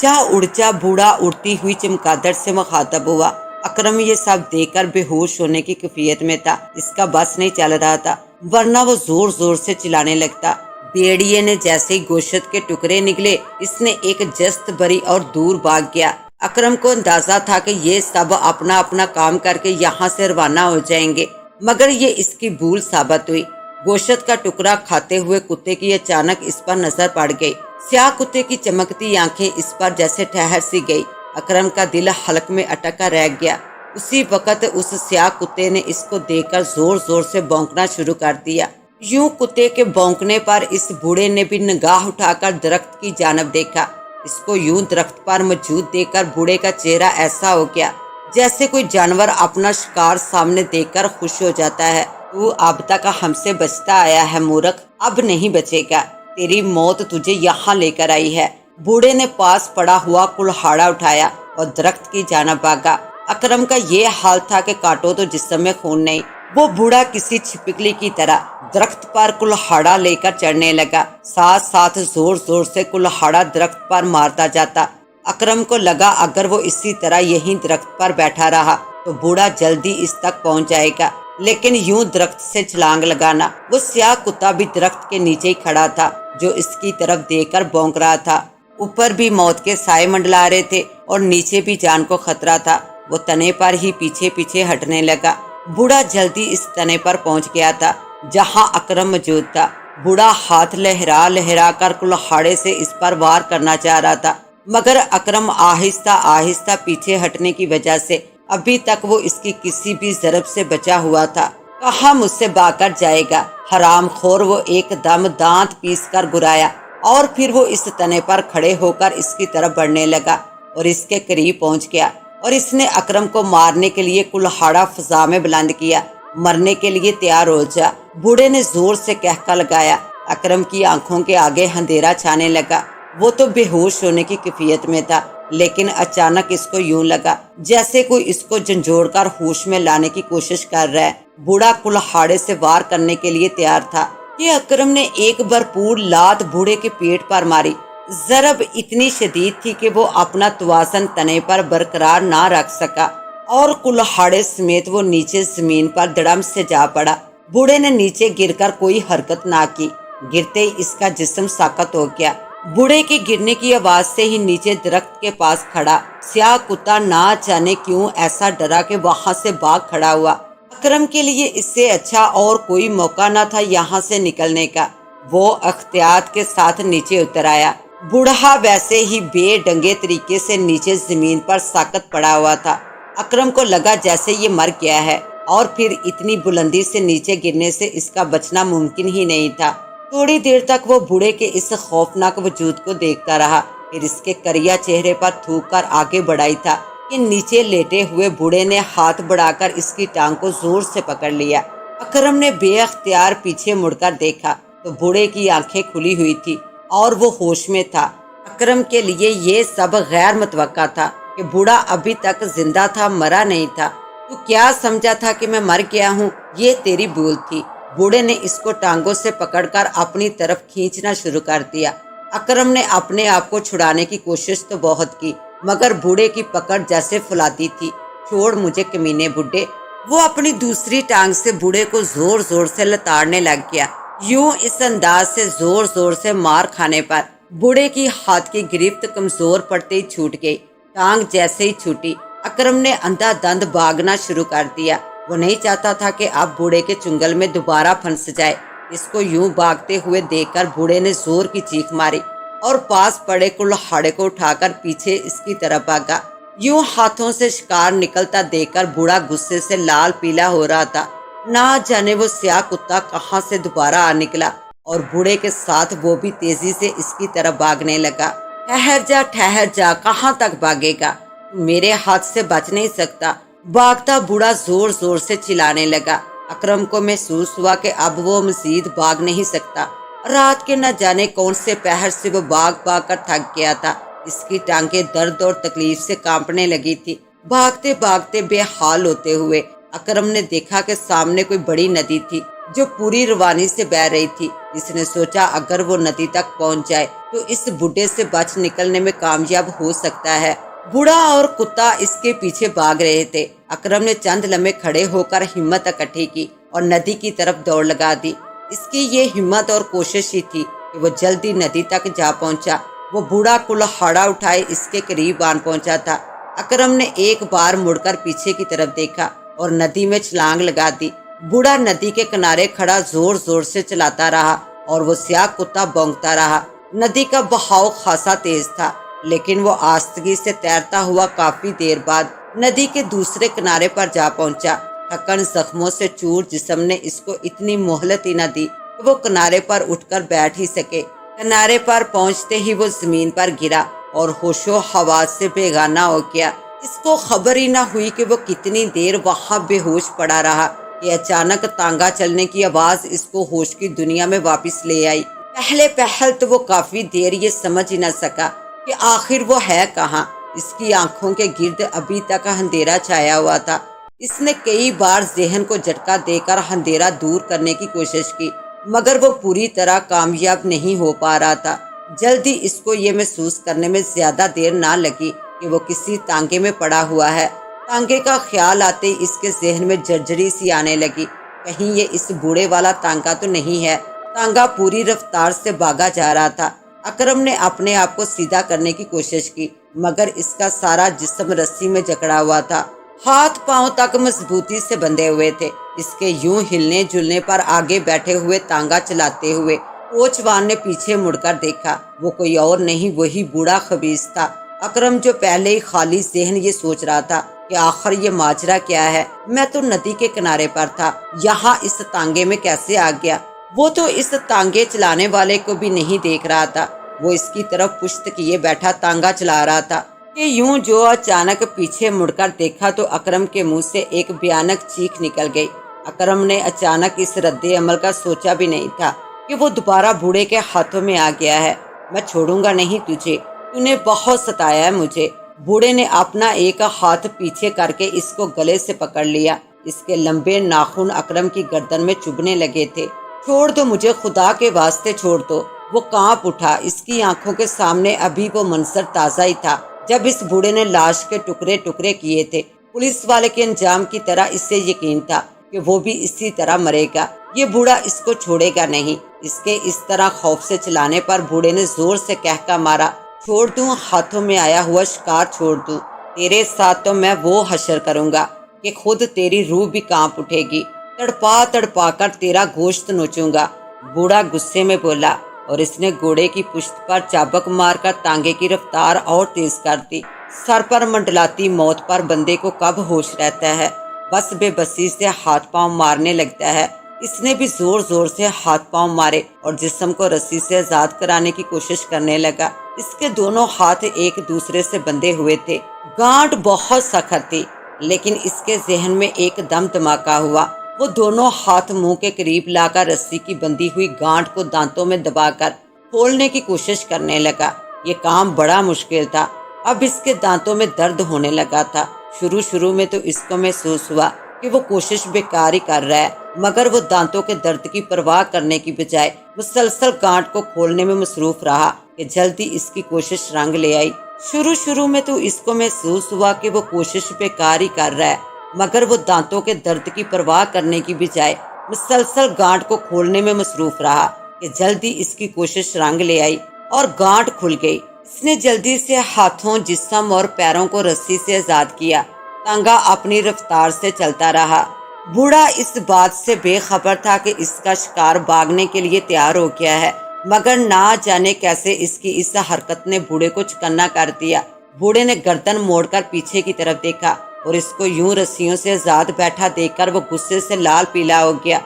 जा उड़ जा बूढ़ा उड़ती हुई चमगादड़ से मुखातब हुआ। अकरम ये सब देखकर बेहोश होने की कैफियत में था। इसका बस नहीं चल रहा था, वरना वो जोर जोर से चिल्लाने लगता। भेड़िए ने जैसे ही गोश्त के टुकड़े निकले, इसने एक जस्त भरी और दूर भाग गया। अकरम को अंदाजा था कि ये सब अपना अपना काम करके यहाँ से रवाना हो जाएंगे, मगर ये इसकी भूल साबित हुई। गोश्त का टुकड़ा खाते हुए कुत्ते की अचानक इस पर नजर पड़ गई। स्याह कुत्ते की चमकती आंखें इस पर जैसे ठहर सी गई। अकरम का दिल हलक में अटका रह गया। उसी वक्त उस स्याह कुत्ते ने इसको देखकर जोर जोर से भौंकना शुरू कर दिया। यूं कुत्ते के भौंकने पर इस बूढ़े ने भी निगाह उठाकर दरख्त की जानब देखा। इसको यूं दरख्त पर मौजूद देखकर बूढ़े का चेहरा ऐसा हो गया जैसे कोई जानवर अपना शिकार सामने देखकर खुश हो जाता है। तू अब तक हमसे बचता आया है मूर्ख, अब नहीं बचेगा, तेरी मौत तुझे यहाँ लेकर आई है। बूढ़े ने पास पड़ा हुआ कुल्हाड़ा उठाया और दरख्त की जानब भागा। अकरम का ये हाल था कि काटो तो जिस्म में खून नहीं। वो बूढ़ा किसी छिपकली की तरह दरख्त पर कुल्हाड़ा लेकर चढ़ने लगा। साथ साथ जोर जोर से कुल्हाड़ा दरख्त पर मारता जाता। अकरम को लगा अगर वो इसी तरह यहीं दरख्त पर बैठा रहा तो बूढ़ा जल्दी इस तक पहुंच जाएगा, लेकिन यूं दरख्त से छलांग लगाना। वो स्याह कुत्ता भी दरख्त के नीचे ही खड़ा था, जो इसकी तरफ देखकर भौंक रहा था। ऊपर भी मौत के साए मंडला रहे थे और नीचे भी जान को खतरा था। वो तने पर ही पीछे पीछे हटने लगा। बूढ़ा जल्दी इस तने पर पहुंच गया था जहां अकरम मौजूद था। बूढ़ा हाथ लहरा लहरा कर कुल्हाड़े से इस पर वार करना चाह रहा था, मगर अकरम आहिस्ता आहिस्ता पीछे हटने की वजह से अभी तक वो इसकी किसी भी ज़रब से बचा हुआ था। कहाँ मुझसे भागकर जाएगा हरामखोर, वो एकदम दांत पीस कर गुराया और फिर वो इस तने पर खड़े होकर इसकी तरफ बढ़ने लगा और इसके करीब पहुंच गया और इसने अकरम को मारने के लिए कुल्हाड़ा फजा में बुलंद किया। मरने के लिए तैयार हो जा, बूढ़े ने जोर से कहका लगाया। अकरम की आंखों के आगे अंधेरा छाने लगा। वो तो बेहोश होने की कैफियत में था, लेकिन अचानक इसको यूं लगा जैसे कोई इसको झंझोड़ कर होश में लाने की कोशिश कर रहा है। बूढ़ा कुल्हाड़े से वार करने के लिए तैयार था कि अकरम ने एक भरपूर लात बूढ़े के पेट पर मारी। ज़रब इतनी शदीद थी कि वो अपना तवाज़ुन तने पर बरकरार ना रख सका और कुल्हाड़े समेत वो नीचे जमीन पर धड़म से जा पड़ा। बूढ़े ने नीचे गिरकर कोई हरकत ना की। गिरते ही इसका जिस्म साकत हो गया। बूढ़े के गिरने की आवाज से ही नीचे दरख्त के पास खड़ा स्याह कुत्ता ना जाने क्यों ऐसा डरा कि वहां से भाग खड़ा हुआ। अकरम के लिए इससे अच्छा और कोई मौका न था यहाँ से निकलने का। वो अख्तियात के साथ नीचे उतर आया। बूढ़ा वैसे ही बेढंगे तरीके से नीचे जमीन पर साकत पड़ा हुआ था। अकरम को लगा जैसे ये मर गया है और फिर इतनी बुलंदी से नीचे गिरने से इसका बचना मुमकिन ही नहीं था। थोड़ी देर तक वो बूढ़े के इस खौफनाक वजूद को देखता रहा, फिर इसके करिया चेहरे पर थूक कर आगे बढ़ाई था कि नीचे लेटे हुए बूढ़े ने हाथ बढ़ाकर इसकी टांग को जोर से पकड़ लिया। अकरम ने बेअख्तियार पीछे मुड़कर देखा तो बूढ़े की आंखें खुली हुई थी और वो होश में था। अकरम के लिए ये सब गैर मुतवक्का था कि बूढ़ा अभी तक जिंदा था, मरा नहीं था। तू क्या समझा था कि मैं मर गया हूँ? ये तेरी भूल थी। बूढ़े ने इसको टांगों से पकड़कर अपनी तरफ खींचना शुरू कर दिया। अकरम ने अपने आप को छुड़ाने की कोशिश तो बहुत की, मगर बूढ़े की पकड़ जैसे फुलाती थी। छोड़ मुझे कमीने बुड्ढे। वो अपनी दूसरी टांग से बूढ़े को जोर जोर से लताड़ने लग गया। यूं इस अंदाज से जोर जोर से मार खाने पर बूढ़े की हाथ की गिरफ्त कमजोर पड़ते ही छूट गई। टांग जैसे ही छूटी, अकरम ने अंधाधुंध भागना शुरू कर दिया। वो नहीं चाहता था कि अब बूढ़े के चुंगल में दोबारा फंस जाए। इसको यूं भागते हुए देखकर बूढ़े ने जोर की चीख मारी और पास पड़े कुल्हाड़े को उठाकर पीछे इसकी तरफ भागा। यूं हाथों से शिकार निकलता देखकर बूढ़ा गुस्से से लाल पीला हो रहा था। ना जाने वो स्याह कुत्ता कहाँ से दोबारा आ निकला और बूढ़े के साथ वो भी तेजी से इसकी तरफ भागने लगा। ठहर जा, कहाँ तक भागेगा? मेरे हाथ से बच नहीं सकता। भागता बूढ़ा जोर जोर से चिल्लाने लगा। अकरम को महसूस हुआ कि अब वो मजीद भाग नहीं सकता। रात के न जाने कौन से पहर से वो भाग भाग कर थक गया था। इसकी टांगें दर्द और तकलीफ से कांपने लगी थी। भागते भागते बेहाल होते हुए अकरम ने देखा कि सामने कोई बड़ी नदी थी जो पूरी रवानी से बह रही थी। इसने सोचा अगर वो नदी तक पहुंच जाए तो इस बूढ़े से बच निकलने में कामयाब हो सकता है। बूढ़ा और कुत्ता इसके पीछे भाग रहे थे। अकरम ने चंद लम्हे खड़े होकर हिम्मत इकट्ठी की और नदी की तरफ दौड़ लगा दी। इसकी ये हिम्मत और कोशिश ही थी कि वो जल्दी नदी तक जा पहुंचा। वो बूढ़ा कुल्हाड़ा उठाए इसके करीब आन पहुंचा था। अकरम ने एक बार मुड़कर पीछे की तरफ देखा और नदी में छलांग लगा दी। बूढ़ा नदी के किनारे खड़ा जोर जोर से चलाता रहा और वो स्याह कुत्ता भौंकता रहा। नदी का बहाव खासा तेज था, लेकिन वो आस्तगी से तैरता हुआ काफी देर बाद नदी के दूसरे किनारे पर जा पहुंचा। थकन जख्मों से चूर जिस्म ने इसको इतनी मोहलत ही न दी कि वो किनारे पर उठकर बैठ ही सके। किनारे पर पहुंचते ही वो जमीन पर गिरा और होशो हवास से बेगाना हो गया। इसको खबर ही ना हुई कि वो कितनी देर वहां बेहोश पड़ा रहा कि अचानक तांगा चलने की आवाज इसको होश की दुनिया में वापस ले आई। पहले पहल तो वो काफी देर ये समझ ही न सका कि आखिर वो है कहाँ। इसकी आंखों के गिर्द अभी तक अंधेरा छाया हुआ था। इसने कई बार जहन को झटका देकर अंधेरा दूर करने की कोशिश की, मगर वो पूरी तरह कामयाब नहीं हो पा रहा था। जल्दी इसको ये महसूस करने में ज्यादा देर ना लगी कि वो किसी तांगे में पड़ा हुआ है। तांगे का ख्याल आते ही इसके जहन में जर्जरी सी आने लगी। कहीं ये इस बूढ़े वाला तांगा तो नहीं है। तांगा पूरी रफ्तार से भागा जा रहा था। अकरम ने अपने आप को सीधा करने की कोशिश की, मगर इसका सारा जिस्म रस्सी में जकड़ा हुआ था। हाथ पांव तक मजबूती से बंधे हुए थे। इसके यूं हिलने जुलने पर आगे बैठे हुए तांगा चलाते हुए कोचवान ने पीछे मुड़कर देखा। वो कोई और नहीं, वही बूढ़ा खबीस था। अकरम जो पहले ही खाली जहन ये सोच रहा था कि आखिर ये माजरा क्या है। मैं तो नदी के किनारे पर था, यहाँ इस तांगे में कैसे आ गया। वो तो इस तांगे चलाने वाले को भी नहीं देख रहा था। वो इसकी तरफ पुश्त किए बैठा तांगा चला रहा था कि यूं जो अचानक पीछे मुड़कर देखा तो अकरम के मुंह से एक भयानक चीख निकल गई। अकरम ने अचानक इस रद्दे अमल का सोचा भी नहीं था कि वो दोबारा बूढ़े के हाथों में आ गया है। मैं छोड़ूंगा नहीं तुझे, तूने बहुत सताया है मुझे। बूढ़े ने अपना एक हाथ पीछे करके इसको गले से पकड़ लिया। इसके लंबे नाखून अकरम की गर्दन में चुभने लगे थे। छोड़ दो मुझे, खुदा के वास्ते छोड़ दो। वो कांप उठा। इसकी आंखों के सामने अभी वो मंजर ताजा ही था जब इस बूढ़े ने लाश के टुकड़े टुकड़े किए थे। पुलिस वाले के अंजाम की तरह इससे यकीन था कि वो भी इसी तरह मरेगा। ये बूढ़ा इसको छोड़ेगा नहीं। इसके इस तरह खौफ से चलाने पर बूढ़े ने जोर से कहका मारा, छोड़ दूं, हाथों में आया हुआ शिकार छोड़ दूं। तेरे साथ तो मैं वो हशर करूंगा कि खुद तेरी रूह भी कांप उठेगी। तड़पा तड़पा कर तेरा गोश्त नोचूंगा। बूढ़ा गुस्से में बोला और इसने घोड़े की पुश्त पर चाबक मारकर तांगे की रफ्तार और तेज कर दी। सर पर मंडलाती मौत पर बंदे को कब होश रहता है, बस बेबसी से हाथ पांव मारने लगता है। इसने भी जोर जोर से हाथ पांव मारे और जिस्म को रस्सी से आजाद कराने की कोशिश करने लगा। इसके दोनों हाथ एक दूसरे से बंधे हुए थे। गांठ बहुत सख्त थी, लेकिन इसके जहन में एकदम धमाका हुआ। वो दोनों हाथ मुंह के करीब लाकर रस्सी की बंधी हुई गांठ को दांतों में दबाकर खोलने की कोशिश करने लगा। ये काम बड़ा मुश्किल था। अब इसके दांतों में दर्द होने लगा था। शुरू शुरू में तो इसको महसूस हुआ कि वो कोशिश बेकार ही कर रहा है, मगर वो दांतों के दर्द की परवाह करने की बजाय मुसलसल गांठ को खोलने में मसरूफ रहा कि जल्दी इसकी कोशिश रंग ले आई। शुरू शुरू में तो इसको महसूस हुआ कि वो कोशिश बेकार ही कर रहा है, मगर वो दांतों के दर्द की परवाह करने की बजाय मुसलसल गांठ को खोलने में मसरूफ रहा कि जल्दी इसकी कोशिश रंग ले आई और गांठ खुल गई। इसने जल्दी से हाथों, जिस्म और पैरों को रस्सी से आजाद किया। तांगा अपनी रफ्तार से चलता रहा। बूढ़ा इस बात से बेखबर था कि इसका शिकार भागने के लिए तैयार हो गया है, मगर ना जाने कैसे इसकी इस हरकत ने बूढ़े को चौकन्ना कर दिया। बूढ़े ने गर्दन मोड़कर पीछे की तरफ देखा और इसको यूं रस्सियों से आजाद बैठा देखकर वो गुस्से से लाल पीला हो गया।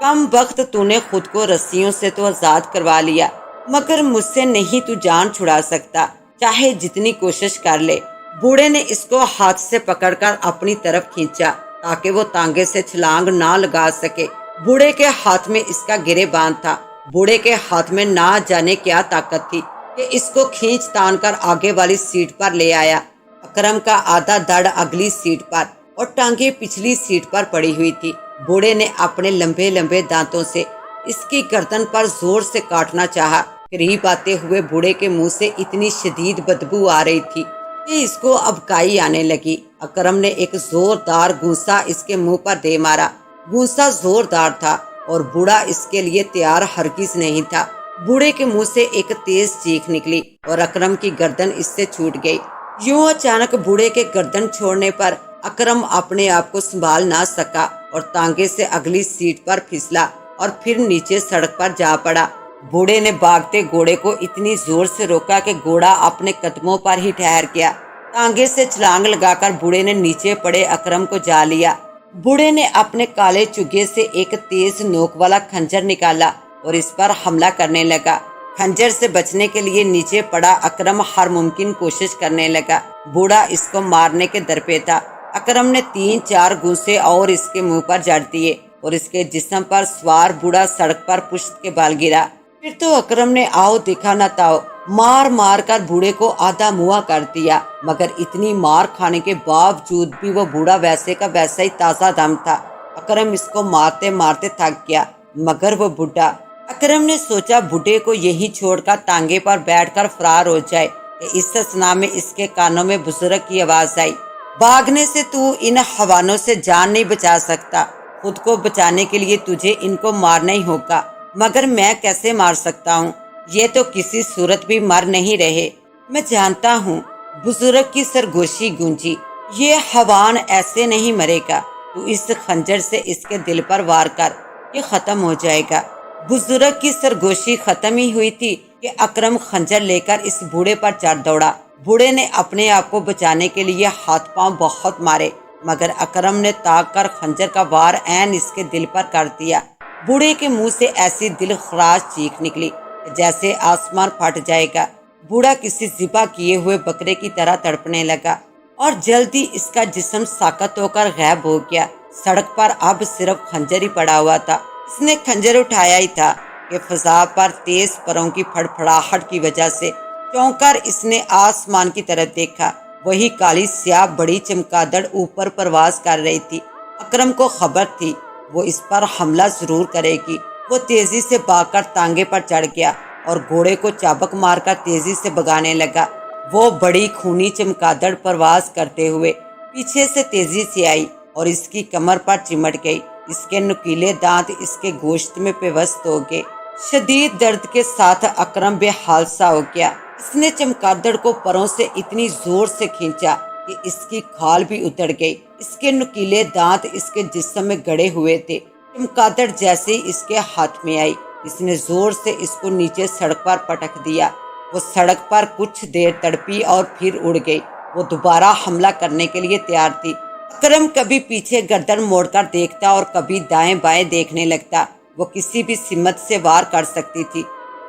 कम वक्त तूने खुद को रस्सियों से तो आजाद करवा लिया, मगर मुझसे नहीं तू जान छुड़ा सकता, चाहे जितनी कोशिश कर ले। बूढ़े ने इसको हाथ से पकड़कर अपनी तरफ खींचा ताकि वो तांगे से छलांग ना लगा सके। बूढ़े के हाथ में इसका गिरेबान था। बूढ़े के हाथ में ना जाने क्या ताकत थी कि इसको खींच तान कर आगे वाली सीट पर ले आया। अकरम का आधा धड़ अगली सीट पर और टांगे पिछली सीट पर पड़ी हुई थी। बूढ़े ने अपने लंबे लंबे दांतों से इसकी गर्दन पर जोर से काटना चाहा। करीब आते हुए बूढ़े के मुंह से इतनी शदीद बदबू आ रही थी कि इसको अब काई आने लगी। अकरम ने एक जोरदार गूंसा इसके मुंह पर दे मारा। गूंसा जोरदार था और बूढ़ा इसके लिए तैयार हरगिज नहीं था। बूढ़े के मुंह से एक तेज चीख निकली और अकरम की गर्दन इससे छूट गई। यूं अचानक बूढ़े के गर्दन छोड़ने पर अकरम अपने आप को संभाल ना सका और तांगे से अगली सीट पर फिसला और फिर नीचे सड़क पर जा पड़ा। बूढ़े ने भागते घोड़े को इतनी जोर से रोका कि घोड़ा अपने कदमों पर ही ठहर गया। तांगे से छलांग लगाकर बूढ़े ने नीचे पड़े अकरम को जा लिया। बूढ़े ने अपने काले चुगे से एक तेज नोक वाला खंजर निकाला और इस पर हमला करने लगा। खंजर से बचने के लिए नीचे पड़ा अकरम हर मुमकिन कोशिश करने लगा। बूढ़ा इसको मारने के दर पे था। अकरम ने 3-4 घूंसे और इसके मुंह पर जड़ दिए और इसके जिस्म पर सवार बूढ़ा सड़क पर पुश्त के बाल गिरा। फिर तो अकरम ने आओ देखा न ताओ मार मार कर बूढ़े को आधा मुआ कर दिया, मगर इतनी मार खाने के बावजूद भी वो बूढ़ा वैसे का वैसा ही ताज़ा दम था। अकरम इसको मारते मारते थक गया, मगर वो बूढ़ा। अकरम ने सोचा बूढ़े को यहीं छोड़कर तांगे पर बैठकर फरार हो जाए। इस असना में इसके कानों में बुजुर्ग की आवाज आई, भागने से तू इन हवानों से जान नहीं बचा सकता। खुद को बचाने के लिए तुझे इनको मारना ही होगा, मगर मैं कैसे मार सकता हूँ? ये तो किसी सूरत भी मर नहीं रहे। मैं जानता हूँ। बुजुर्ग की सरगोशी गूंजी, ये हवान ऐसे नहीं मरेगा। तू इस खंजर से इसके दिल पर वार कर, ये खत्म हो जाएगा। बुजुर्ग की सरगोशी खत्म ही हुई थी कि अकरम खंजर लेकर इस बूढ़े पर चढ़ दौड़ा। बूढ़े ने अपने आप को बचाने के लिए हाथ पांव बहुत मारे, मगर अकरम ने ताक कर खंजर का वार ऐन इसके दिल पर कर दिया। बूढ़े के मुंह से ऐसी दिल खराश चीख निकली जैसे आसमान फट जाएगा। बूढ़ा किसी ज़िबा किए हुए बकरे की तरह तड़पने लगा और जल्दी इसका जिस्म साकत होकर गायब हो गया। सड़क पर अब सिर्फ खंजर ही पड़ा हुआ था। इसने खंजर उठाया ही था कि फजा पर तेज परों की फड़फड़ाहट की वजह से चौंकर इसने आसमान की तरफ देखा। वही काली स्याह बड़ी चमगादड़ ऊपर परवाज कर रही थी। अकरम को खबर थी वो इस पर हमला जरूर करेगी। वो तेजी से भागकर तांगे पर चढ़ गया और घोड़े को चाबक मारकर तेजी से भगाने लगा। वो बड़ी खूनी चमगादड़ परवाज करते हुए पीछे से तेजी से आई और इसकी कमर पर चिमट गई। इसके नुकीले दांत इसके गोश्त में पेवस्त हो गए। शदीद दर्द के साथ अकरम बेहाल सा हो गया। इसने चमगादड़ को परों से इतनी जोर से खींचा कि इसकी खाल भी उतर गई। इसके नुकीले दांत इसके जिस्म में गड़े हुए थे। चमगादड़ जैसे ही इसके हाथ में आई, इसने जोर से इसको नीचे सड़क पर पटक दिया। वो सड़क पर कुछ देर तड़पी और फिर उड़ गई। वो दोबारा हमला करने के लिए तैयार थी। अकरम कभी पीछे गर्दन मोड़कर देखता और कभी दाएं बाएं देखने लगता। वो किसी भी सिमत से वार कर सकती थी।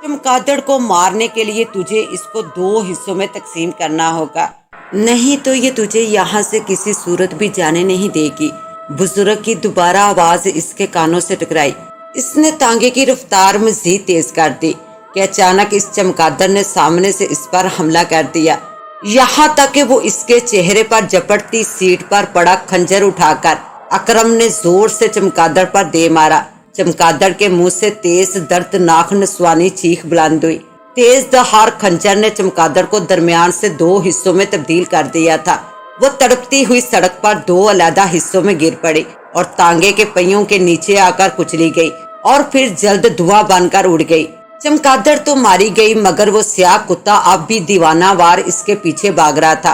चमगादड़ को मारने के लिए तुझे इसको 2 हिस्सों में तकसीम करना होगा, नहीं तो ये तुझे यहाँ से किसी सूरत भी जाने नहीं देगी। बुजुर्ग की दोबारा आवाज इसके कानों से टकराई। इसने तांगे की रफ्तार मजीद तेज कर दी कि अचानक इस चमगादड़ ने सामने से इस पर हमला कर दिया, यहाँ तक कि वो इसके चेहरे पर झपटती सीट पर पड़ा खंजर उठाकर अकरम ने जोर से चमगादड़ पर दे मारा। चमगादड़ के मुंह से तेज दर्दनाक नस्वानी चीख बुलंद हुई। तेज दहार खंजर ने चमगादड़ को दरमियान से 2 हिस्सों में तब्दील कर दिया था। वो तड़पती हुई सड़क पर 2 अलग हिस्सों में गिर पड़ी और तांगे के पहियों के नीचे आकर कुचली गई और फिर जल्द धुआं बनकर उड़ गई। चमगादड़ तो मारी गई, मगर वो स्याह कुत्ता अब भी दीवाना वार इसके पीछे भाग रहा था।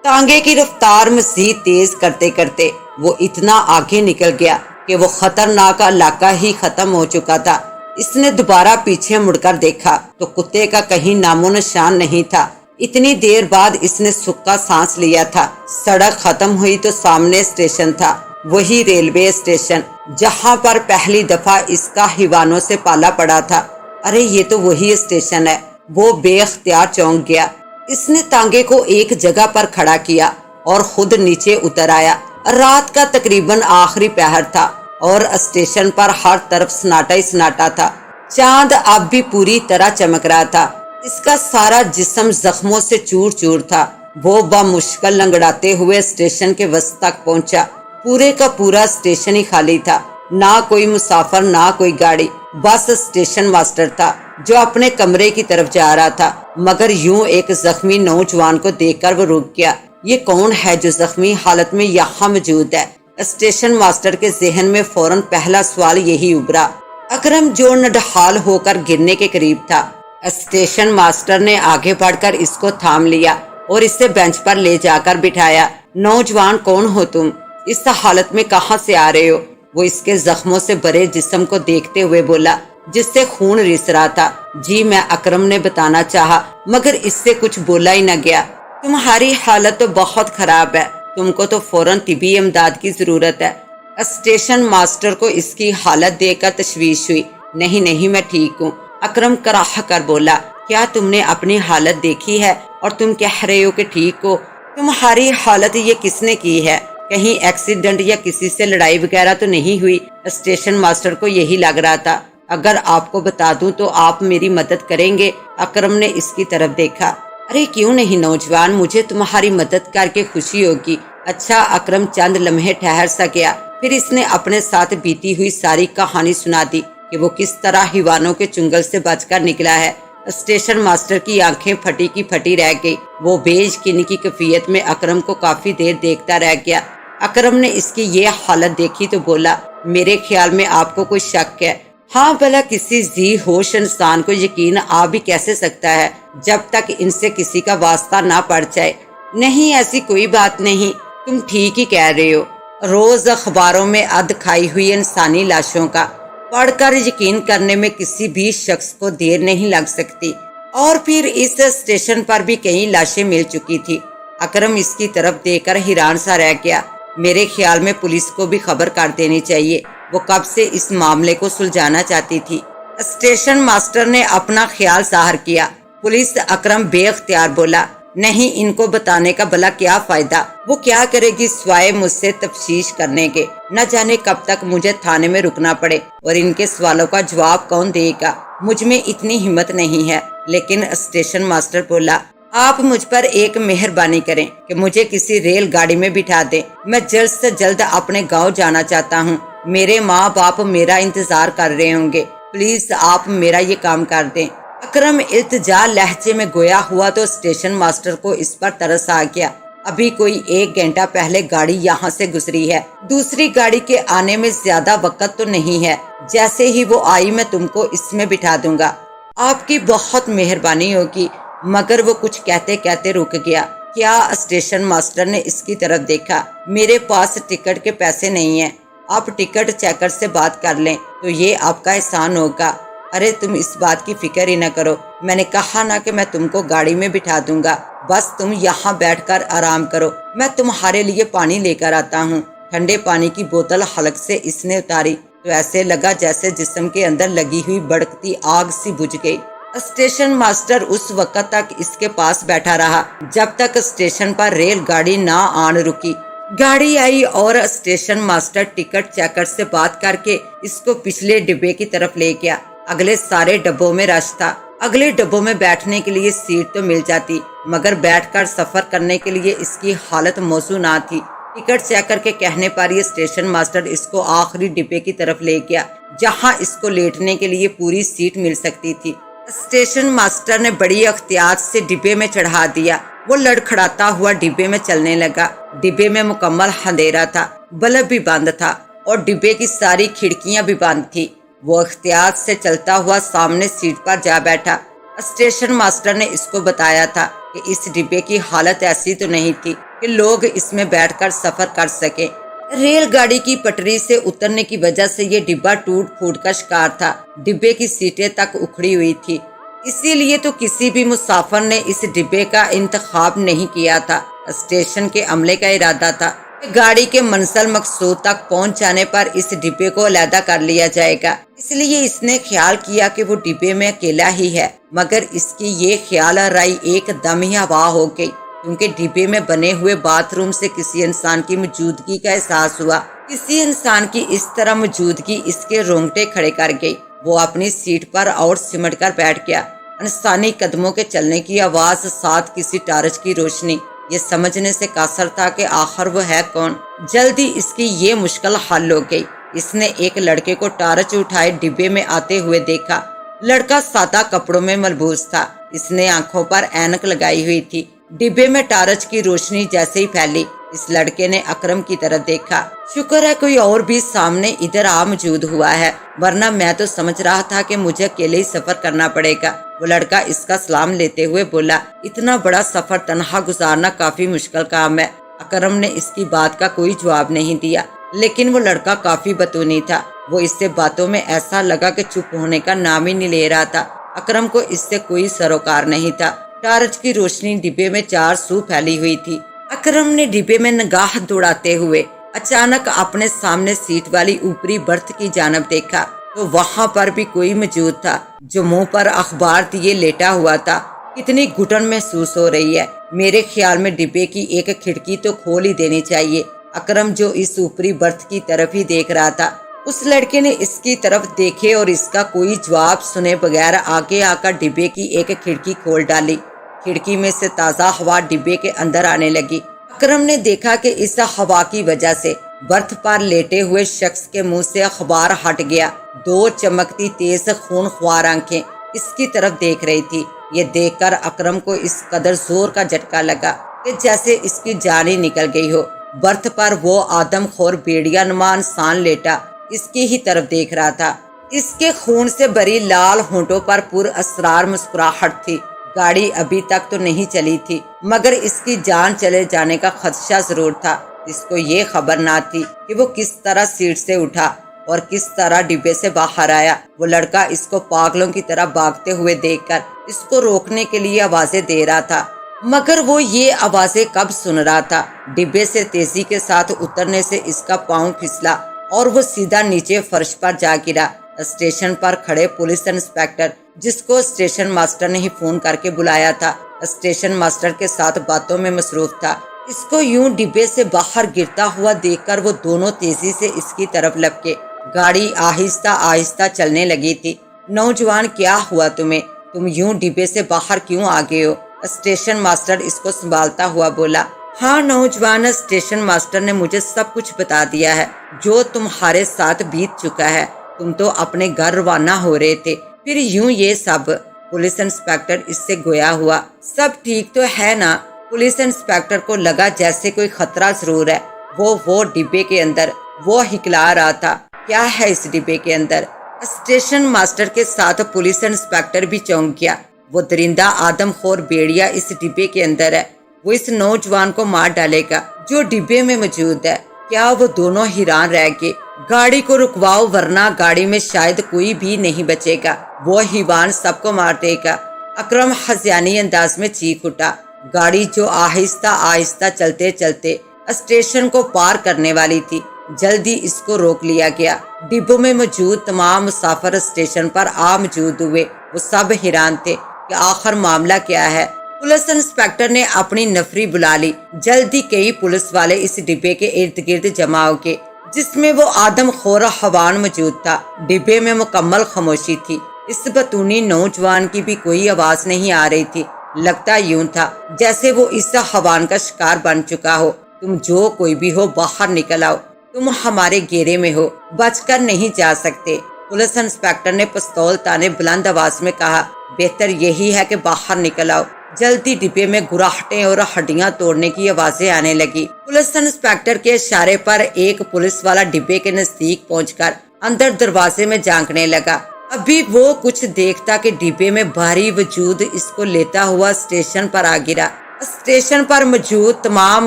तांगे की रफ्तार मजीद तेज करते करते वो इतना आगे निकल गया कि वो खतरनाक इलाका ही खत्म हो चुका था। इसने दोबारा पीछे मुड़कर देखा तो कुत्ते का कहीं नामो निशान नहीं था। इतनी देर बाद इसने सुक्का सांस लिया था। सड़क खत्म हुई तो सामने स्टेशन था, वही रेलवे स्टेशन जहां पर पहली दफा इसका हिवानों से पाला पड़ा था। अरे ये तो वही स्टेशन है। वो बेख्तियार चौंक गया। इसने तांगे को एक जगह पर खड़ा किया और खुद नीचे उतर आया। रात का तकरीबन आखिरी पहर था और स्टेशन पर हर तरफ सन्नाटा ही सन्नाटा था। चांद अब भी पूरी तरह चमक रहा था। इसका सारा जिस्म जख्मों से चूर चूर था। वो बामुश्किल लंगड़ाते हुए स्टेशन के वस्त तक पहुंचा। पूरे का पूरा स्टेशन ही खाली था। نہ کوئی مسافر نہ کوئی گاڑی، بس اسٹیشن ماسٹر تھا جو اپنے کمرے کی طرف جا رہا تھا، مگر یوں ایک زخمی نوجوان کو دیکھ کر وہ رک گیا۔ یہ کون ہے جو زخمی حالت میں یہاں موجود ہے؟ اسٹیشن ماسٹر کے ذہن میں فوراً پہلا سوال یہی ابھرا۔ اکرم جو نڈحال ہو کر گرنے کے قریب تھا۔ اسٹیشن ماسٹر نے آگے بڑھ کر اس کو تھام لیا اور اسے بینچ پر لے جا کر بٹھایا۔ نوجوان، کون ہو تم؟ اس حالت میں کہاں سے آ رہے ہو؟ وہ اس کے زخموں سے بھرے جسم کو دیکھتے ہوئے بولا، جس سے خون رس رہا تھا۔ جی میں، اکرم نے بتانا چاہا، مگر اس سے کچھ بولا ہی نہ گیا۔ تمہاری حالت تو بہت خراب ہے، تم کو تو فوراً طبی امداد کی ضرورت ہے۔ اسٹیشن ماسٹر کو اس کی حالت دیکھ کر تشویش ہوئی۔ نہیں نہیں، میں ٹھیک ہوں، اکرم کراہ کر بولا۔ کیا تم نے اپنی حالت دیکھی ہے اور تم کہہ رہے ہو کہ ٹھیک ہو؟ تمہاری حالت یہ کس نے کی ہے؟ کہیں ایکسیڈنٹ یا کسی سے لڑائی وغیرہ تو نہیں ہوئی؟ اسٹیشن ماسٹر کو یہی لگ رہا تھا۔ اگر آپ کو بتا دوں تو آپ میری مدد کریں گے؟ اکرم نے اس کی طرف دیکھا۔ ارے کیوں نہیں نوجوان، مجھے تمہاری مدد کر کے خوشی ہوگی۔ اچھا، اکرم چند لمحے ٹھہر سا گیا، پھر اس نے اپنے ساتھ بیتی ہوئی ساری کہانی سنا دی کہ وہ کس طرح حیوانوں کے چنگل سے بچ کر نکلا ہے۔ اسٹیشن ماسٹر کی آنکھیں پھٹی کی پھٹی رہ گئی۔ وہ بے یقینی کی کیفیت میں اکرم کو کافی دیر دیکھتا رہ گیا۔ اکرم نے اس کی یہ حالت دیکھی تو بولا، میرے خیال میں آپ کو کوئی شک ہے۔ ہاں بھلا کسی ذی ہوش انسان کو یقین آ بھی کیسے سکتا ہے جب تک ان سے کسی کا واسطہ نہ پڑ جائے؟ نہیں، ایسی کوئی بات نہیں، تم ٹھیک ہی کہہ رہے ہو۔ روز اخباروں میں اد کھائی ہوئی انسانی لاشوں کا پڑھ کر یقین کرنے میں کسی بھی شخص کو دیر نہیں لگ سکتی، اور پھر اس اسٹیشن پر بھی کئی لاشیں مل چکی تھی۔ اکرم اس کی طرف دیکھ کر حیران سا رہ گیا۔ میرے خیال میں پولیس کو بھی خبر کر دینی چاہیے، وہ کب سے اس معاملے کو سلجھانا چاہتی تھی۔ اسٹیشن ماسٹر نے اپنا خیال ظاہر کیا۔ پولیس؟ اکرم بے اختیار بولا۔ نہیں، ان کو بتانے کا بھلا کیا فائدہ؟ وہ کیا کرے گی سوائے مجھ سے تفتیش کرنے کے؟ نہ جانے کب تک مجھے تھانے میں رکنا پڑے، اور ان کے سوالوں کا جواب کون دے گا؟ مجھ میں اتنی ہمت نہیں ہے۔ لیکن اسٹیشن ماسٹر بولا، آپ مجھ پر ایک مہربانی کریں کہ مجھے کسی ریل گاڑی میں بٹھا دیں، میں جلد سے جلد اپنے گاؤں جانا چاہتا ہوں۔ میرے ماں باپ میرا انتظار کر رہے ہوں گے، پلیز آپ میرا یہ کام کر دیں۔ اکرم التجا لہجے میں گویا ہوا تو اسٹیشن ماسٹر کو اس پر ترس آ گیا۔ ابھی کوئی 1 گھنٹہ پہلے گاڑی یہاں سے گزری ہے، دوسری گاڑی کے آنے میں زیادہ وقت تو نہیں ہے۔ جیسے ہی وہ آئی میں تم کو اس میں بٹھا دوں گا، آپ کی بہت مہربانی ہوگی۔ مگر وہ کچھ کہتے کہتے رک گیا۔ کیا؟ اسٹیشن ماسٹر نے اس کی طرف دیکھا۔ میرے پاس ٹکٹ کے پیسے نہیں ہیں، آپ ٹکٹ چیکر سے بات کر لیں تو یہ آپ کا احسان ہوگا۔ ارے تم اس بات کی فکر ہی نہ کرو، میں نے کہا نا کہ میں تم کو گاڑی میں بٹھا دوں گا، بس تم یہاں بیٹھ کر آرام کرو، میں تمہارے لیے پانی لے کر آتا ہوں۔ ٹھنڈے پانی کی بوتل حلق سے اس نے اتاری تو ایسے لگا جیسے جسم کے اندر لگی ہوئی بھڑکتی آگ سی بجھ گئی۔ اسٹیشن ماسٹر اس وقت تک اس کے پاس بیٹھا رہا جب تک اسٹیشن پر ریل گاڑی نہ آن رکی۔ گاڑی آئی اور اسٹیشن ماسٹر ٹکٹ چیکر سے بات کر کے اس کو پچھلے ڈبے کی طرف لے گیا۔ اگلے سارے ڈبوں میں رش تھا۔ اگلے ڈبوں میں بیٹھنے کے لیے سیٹ تو مل جاتی، مگر بیٹھ کر سفر کرنے کے لیے اس کی حالت موزوں نہ تھی۔ ٹکٹ چیکر کے کہنے پر یہ اسٹیشن ماسٹر اس کو آخری ڈبے کی طرف لے گیا جہاں اس کو لیٹنے کے لیے پوری سیٹ مل سکتی تھی۔ اسٹیشن ماسٹر نے بڑی احتیاط سے ڈبے میں چڑھا دیا۔ وہ لڑکھڑاتا ہوا ڈبے میں چلنے لگا۔ ڈبے میں مکمل اندھیرا تھا، بلب بھی بند تھا اور ڈبے کی ساری کھڑکیاں بھی بند تھی۔ وہ احتیاط سے چلتا ہوا سامنے سیٹ پر جا بیٹھا۔ اسٹیشن ماسٹر نے اس کو بتایا تھا کہ اس ڈبے کی حالت ایسی تو نہیں تھی کہ لوگ اس میں بیٹھ کر سفر کر سکیں۔ ریل گاڑی کی پٹری سے اترنے کی وجہ سے یہ ڈبہ ٹوٹ پھوٹ کا شکار تھا۔ ڈبے کی سیٹیں تک اکھڑی ہوئی تھی، اسی لیے تو کسی بھی مسافر نے اس ڈبے کا انتخاب نہیں کیا تھا۔ اسٹیشن کے عملے کا ارادہ تھا کہ گاڑی کے منزل مقصود تک پہنچ جانے پر اس ڈبے کو علیحدہ کر لیا جائے گا، اس لیے اس نے خیال کیا کہ وہ ڈبے میں اکیلا ہی ہے۔ مگر اس کی یہ خیال آرائی ایک دم ہی ہوا ہو گئی، کیونکہ ڈبے میں بنے ہوئے باتھ روم سے کسی انسان کی موجودگی کا احساس ہوا۔ کسی انسان کی اس طرح موجودگی اس کے رونگٹے کھڑے کر گئی۔ وہ اپنی سیٹ پر اور سمٹ کر بیٹھ گیا۔ انسانی قدموں کے چلنے کی آواز ساتھ کسی ٹارچ کی روشنی، یہ سمجھنے سے قاصر تھا کہ آخر وہ ہے کون۔ جلدی اس کی یہ مشکل حل ہو گئی۔ اس نے ایک لڑکے کو ٹارچ اٹھائے ڈبے میں آتے ہوئے دیکھا۔ لڑکا سادہ کپڑوں میں ملبوس تھا، اس نے آنکھوں پر اینک لگائی ہوئی تھی۔ ڈبے میں ٹارچ کی روشنی جیسے ہی پھیلی، اس لڑکے نے اکرم کی طرف دیکھا۔ شکر ہے کوئی اور بھی سامنے ادھر آ موجود ہوا ہے، ورنہ میں تو سمجھ رہا تھا کہ مجھے اکیلے ہی سفر کرنا پڑے گا۔ وہ لڑکا اس کا سلام لیتے ہوئے بولا، اتنا بڑا سفر تنہا گزارنا کافی مشکل کام ہے۔ اکرم نے اس کی بات کا کوئی جواب نہیں دیا، لیکن وہ لڑکا کافی بتونی تھا۔ وہ اس سے باتوں میں ایسا لگا کہ چپ ہونے کا نام ہی نہیں لے رہا تھا۔ اکرم کو اس سے کوئی سروکار نہیں تھا۔ ٹارچ کی روشنی ڈبے میں چار سو پھیلی ہوئی تھی۔ اکرم نے ڈبے میں نگاہ دوڑاتے ہوئے اچانک اپنے سامنے سیٹ والی اوپری برتھ کی جانب دیکھا تو وہاں پر بھی کوئی موجود تھا جو منہ پر اخبار دیے لیٹا ہوا تھا۔ کتنی گھٹن محسوس ہو رہی ہے۔ میرے خیال میں ڈبے کی ایک کھڑکی تو کھول ہی دینی چاہیے۔ اکرم جو اس اوپری برتھ کی طرف ہی دیکھ رہا تھا، اس لڑکے نے اس کی طرف دیکھے اور اس کا کوئی جواب سنے بغیر آگے آ کر ڈبے کی ایک کھڑکی کھول ڈالی۔ کھڑکی میں سے تازہ ہوا ڈبے کے اندر آنے لگی۔ اکرم نے دیکھا کہ اس ہوا کی وجہ سے برتھ پر لیٹے ہوئے شخص کے منہ سے اخبار ہٹ گیا۔ دو چمکتی تیز خون خوار آنکھیں اس کی طرف دیکھ رہی تھی۔ یہ دیکھ کر اکرم کو اس قدر زور کا جھٹکا لگا کہ جیسے اس کی جان ہی نکل گئی ہو۔ برتھ پر وہ آدم خور بھیڑیا نما انسان لیٹا اس کی ہی طرف دیکھ رہا تھا۔ اس کے خون سے بھری لال ہونٹوں پر پر اسرار مسکراہٹ تھی۔ گاڑی ابھی تک تو نہیں چلی تھی، مگر اس کی جان چلے جانے کا خدشہ ضرور تھا۔ اس کو یہ خبر نہ تھی کہ وہ کس طرح سیٹ سے اٹھا اور کس طرح ڈبے سے باہر آیا۔ وہ لڑکا اس کو پاگلوں کی طرح بھاگتے ہوئے دیکھ کر اس کو روکنے کے لیے آوازیں دے رہا تھا، مگر وہ یہ آوازیں کب سن رہا تھا؟ ڈبے سے تیزی کے ساتھ اترنے سے اس کا پاؤں پھسلا اور وہ سیدھا نیچے فرش پر جا گرا۔ اسٹیشن پر کھڑے پولیس انسپکٹر، جس کو اسٹیشن ماسٹر نے ہی فون کر کے بلایا تھا، اسٹیشن ماسٹر کے ساتھ باتوں میں مصروف تھا۔ اس کو یوں ڈبے سے باہر گرتا ہوا دیکھ کر وہ دونوں تیزی سے اس کی طرف لپکے۔ گاڑی آہستہ آہستہ چلنے لگی تھی۔ نوجوان، کیا ہوا تمہیں؟ تم یوں ڈبے سے باہر کیوں آ گئے ہو؟ اسٹیشن ماسٹر اس کو سنبھالتا ہوا بولا۔ ہاں نوجوان، اسٹیشن ماسٹر نے مجھے سب کچھ بتا دیا ہے جو تمہارے ساتھ بیت چکا ہے۔ تم تو اپنے گھر روانہ ہو رہے تھے، پھر یوں یہ سب؟ پولیس انسپکٹر اس سے گویا ہوا۔ سب ٹھیک تو ہے نا؟ پولیس انسپکٹر کو لگا جیسے کوئی خطرہ ضرور ہے۔ وہ ڈبے کے اندر، وہ ہکلا رہا تھا، کیا ہے اس ڈبے کے اندر؟ اسٹیشن ماسٹر کے ساتھ پولیس انسپکٹر بھی چونک گیا۔ وہ درندہ آدم خور بھیڑیا اس ڈبے کے اندر ہے۔ وہ اس نوجوان کو مار ڈالے گا جو ڈبے میں موجود ہے۔ کیا وہ دونوں حیران رہ گئے۔ گاڑی کو رکواؤ ورنہ گاڑی میں شاید کوئی بھی نہیں بچے گا، وہ حیوان سب کو مار دے گا۔ اکرم ہذیانی انداز میں چیخ اٹھا۔ گاڑی جو آہستہ آہستہ چلتے چلتے اسٹیشن کو پار کرنے والی تھی، جلدی اس کو روک لیا گیا۔ ڈبوں میں موجود تمام مسافر اسٹیشن پر آ موجود ہوئے۔ وہ سب حیران تھے کہ آخر معاملہ کیا ہے۔ پولیس انسپکٹر نے اپنی نفری بلا لی۔ جلدی کئی پولیس والے اس ڈبے کے ارد گرد جمع ہو گئے جس میں وہ آدم خور حیوان موجود تھا۔ ڈبے میں مکمل خاموشی تھی۔ اس بتونی نوجوان کی بھی کوئی آواز نہیں آ رہی تھی۔ لگتا یوں تھا جیسے وہ اس حیوان کا شکار بن چکا ہو۔ تم جو کوئی بھی ہو باہر نکل آؤ، تم ہمارے گھیرے میں ہو، بچ کر نہیں جا سکتے۔ پولیس انسپکٹر نے پستول تانے بلند آواز میں کہا۔ بہتر یہی ہے کہ باہر نکل آؤ۔ جلدی ڈبے میں گراہٹیں اور ہڈیاں توڑنے کی آوازیں آنے لگی۔ پولیس انسپکٹر کے اشارے پر ایک پولیس والا ڈبے کے نزدیک پہنچ کر اندر دروازے میں جھانکنے لگا۔ ابھی وہ کچھ دیکھتا کہ ڈبے میں بھاری وجود اس کو لیتا ہوا اسٹیشن پر آ گرا۔ اسٹیشن پر موجود تمام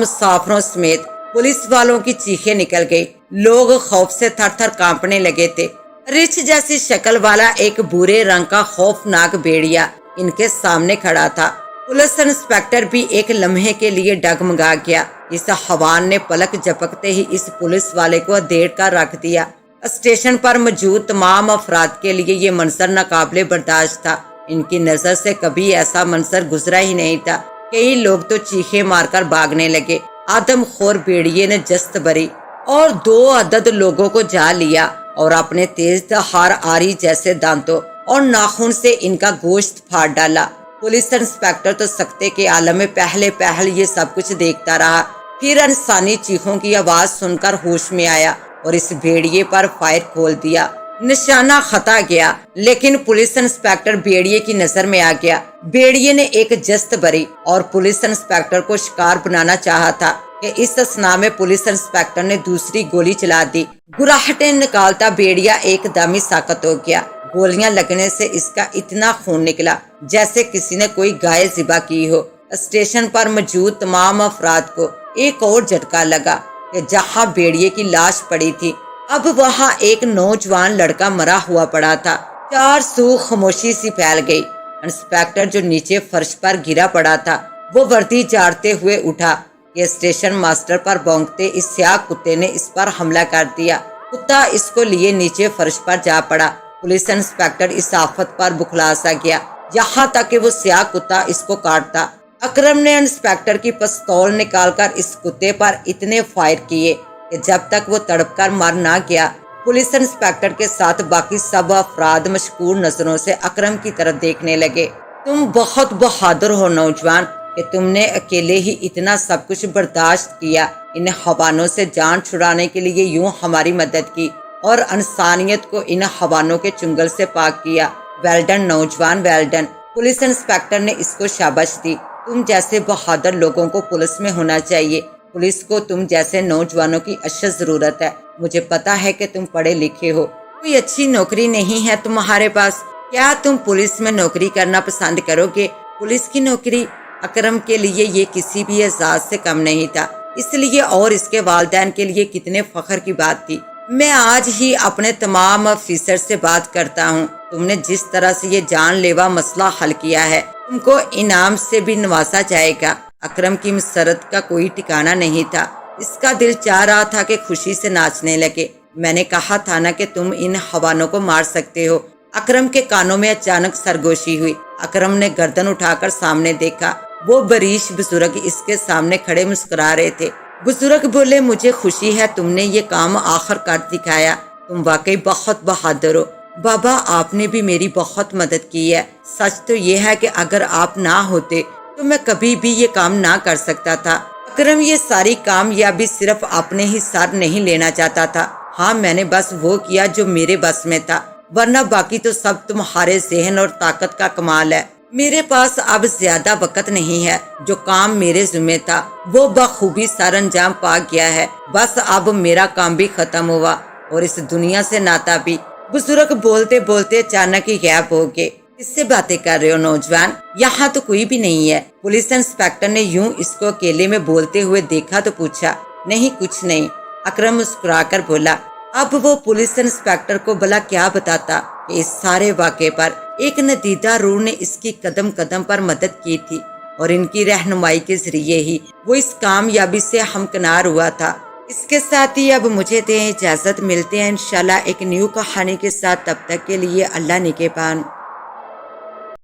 مسافروں سمیت پولیس والوں کی چیخیں نکل گئی۔ لوگ خوف سے تھر تھر کانپنے لگے تھے۔ رچھ جیسی شکل والا ایک بھورے رنگ کا خوفناک بھیڑیا ان کے سامنے کھڑا تھا۔ پولیس انسپکٹر بھی ایک لمحے کے لیے ڈگمگا گیا۔ اس حیوان نے پلک جھپکتے ہی اس پولیس والے کو ادھیڑ کر رکھ دیا۔ اسٹیشن پر موجود تمام افراد کے لیے یہ منظر ناقابل برداشت تھا۔ ان کی نظر سے کبھی ایسا منظر گزرا ہی نہیں تھا۔ کئی لوگ تو چیخیں مار کر بھاگنے لگے۔ آدم خور بھیڑیے نے جست بھری اور 2 عدد لوگوں کو جا لیا اور اپنے تیز دھار آری جیسے دانتوں اور ناخن سے ان کا گوشت پھاڑ ڈالا۔ پولیس انسپکٹر تو سکتے کے عالم میں پہلے یہ سب کچھ دیکھتا رہا، پھر انسانی چیخوں کی آواز سن کر ہوش میں آیا اور اس بھیڑیے پر فائر کھول دیا۔ نشانہ خطا گیا، لیکن پولیس انسپیکٹر بھیڑیے کی نظر میں آ گیا۔ بھیڑیے نے ایک جست بری اور پولیس انسپیکٹر کو شکار بنانا چاہا تھا کہ اس اثنا میں پولیس انسپیکٹر نے دوسری گولی چلا دی۔ گراہٹیں نکالتا بھیڑیا ایک دم ہی ساکت ہو گیا۔ گولیاں لگنے سے اس کا اتنا خون نکلا جیسے کسی نے کوئی گائے ذبح کی ہو۔ اسٹیشن پر موجود تمام افراد کو ایک اور جھٹکا لگا کہ جہاں بھیڑیے کی لاش پڑی تھی اب وہاں ایک نوجوان لڑکا مرا ہوا پڑا تھا۔ چار سو خاموشی سی پھیل گئی۔ انسپیکٹر جو نیچے فرش پر گرا پڑا تھا وہ وردی جھاڑتے ہوئے اٹھا کہ اسٹیشن ماسٹر پر بھونکتے اس سیاہ کتے نے اس پر حملہ کر دیا۔ کتا اس کو لیے نیچے فرش پر جا پڑا۔ پولیس انسپیکٹر اس آفت پر بکھلا سا گیا یہاں تک کہ وہ سیاہ کتا اس کو کاٹتا۔ اکرم نے انسپیکٹر کی پستول نکال کر اس کتے پر اتنے فائر کیے کہ جب تک وہ تڑپ کر مر نہ گیا۔ پولیس انسپیکٹر کے ساتھ باقی سب افراد مشکور نظروں سے اکرم کی طرف دیکھنے لگے۔ تم بہت بہادر ہو نوجوان کہ تم نے اکیلے ہی اتنا سب کچھ برداشت کیا، ان حیوانوں سے جان چھڑانے کے لیے یوں ہماری مدد کی اور انسانیت کو ان حیوانوں کے چنگل سے پاک کیا۔ ویل ڈن نوجوان، ویل ڈن۔ پولیس انسپیکٹر نے اس کو شاباش دی۔ تم جیسے بہادر لوگوں کو پولیس میں ہونا چاہیے۔ پولیس کو تم جیسے نوجوانوں کی اشد ضرورت ہے۔ مجھے پتا ہے کہ تم پڑھے لکھے ہو، کوئی اچھی نوکری نہیں ہے تمہارے پاس، کیا تم پولیس میں نوکری کرنا پسند کرو گے؟ پولیس کی نوکری اکرم کے لیے یہ کسی بھی اعزاز سے کم نہیں تھا، اس لیے اور اس کے والدین کے لیے کتنے فخر کی بات تھی۔ میں آج ہی اپنے تمام افیسر سے بات کرتا ہوں۔ تم نے جس طرح سے یہ جان لیوا مسئلہ حل کیا ہے تم کو انعام سے بھی نوازا جائے گا۔ اکرم کی مسرت کا کوئی ٹھکانہ نہیں تھا، اس کا دل چاہ رہا تھا کہ خوشی سے ناچنے لگے۔ میں نے کہا تھا نا کہ تم ان حیوانوں کو مار سکتے ہو۔ اکرم کے کانوں میں اچانک سرگوشی ہوئی۔ اکرم نے گردن اٹھا کر سامنے دیکھا، وہ بریش بزرگ اس کے سامنے کھڑے مسکرا رہے تھے۔ بزرگ بولے، مجھے خوشی ہے تم نے یہ کام آخر کر دکھایا، تم واقعی بہت بہادر ہو۔ بابا آپ نے بھی میری بہت مدد کی ہے۔ سچ تو یہ ہے کہ اگر آپ نہ ہوتے تو میں کبھی بھی یہ کام نہ کر سکتا تھا۔ اکرم یہ ساری کامیابی صرف اپنے ہی سر نہیں لینا چاہتا تھا، ہاں میں نے بس وہ کیا جو میرے بس میں تھا، ورنہ باقی تو سب تمہارے ذہن اور طاقت کا کمال ہے۔ میرے پاس اب زیادہ وقت نہیں ہے، جو کام میرے ذمہ تھا وہ بخوبی سر انجام پا گیا ہے، بس اب میرا کام بھی ختم ہوا اور اس دنیا سے ناتا بھی۔ بزرگ بولتے بولتے اچانک ہی غائب ہو گئے۔ کس سے باتیں کر رہے ہو نوجوان؟ یہاں تو کوئی بھی نہیں ہے۔ پولیس انسپیکٹر نے یوں اس کو اکیلے میں بولتے ہوئے دیکھا تو پوچھا۔ نہیں کچھ نہیں، اکرم مسکرا کر بولا۔ اب وہ پولیس انسپیکٹر کو بھلا کیا بتاتا کہ اس سارے واقعے پر ایک ندیدہ روح نے اس کی قدم قدم پر مدد کی تھی اور ان کی رہنمائی کے ذریعے ہی وہ اس کامیابی سے ہمکنار ہوا تھا۔ اس کے ساتھ ہی اب مجھے دیں اجازت، ملتے ہیں انشاءاللہ ایک نیو کہانی کے ساتھ، تب تک کے لیے اللہ نگہبان۔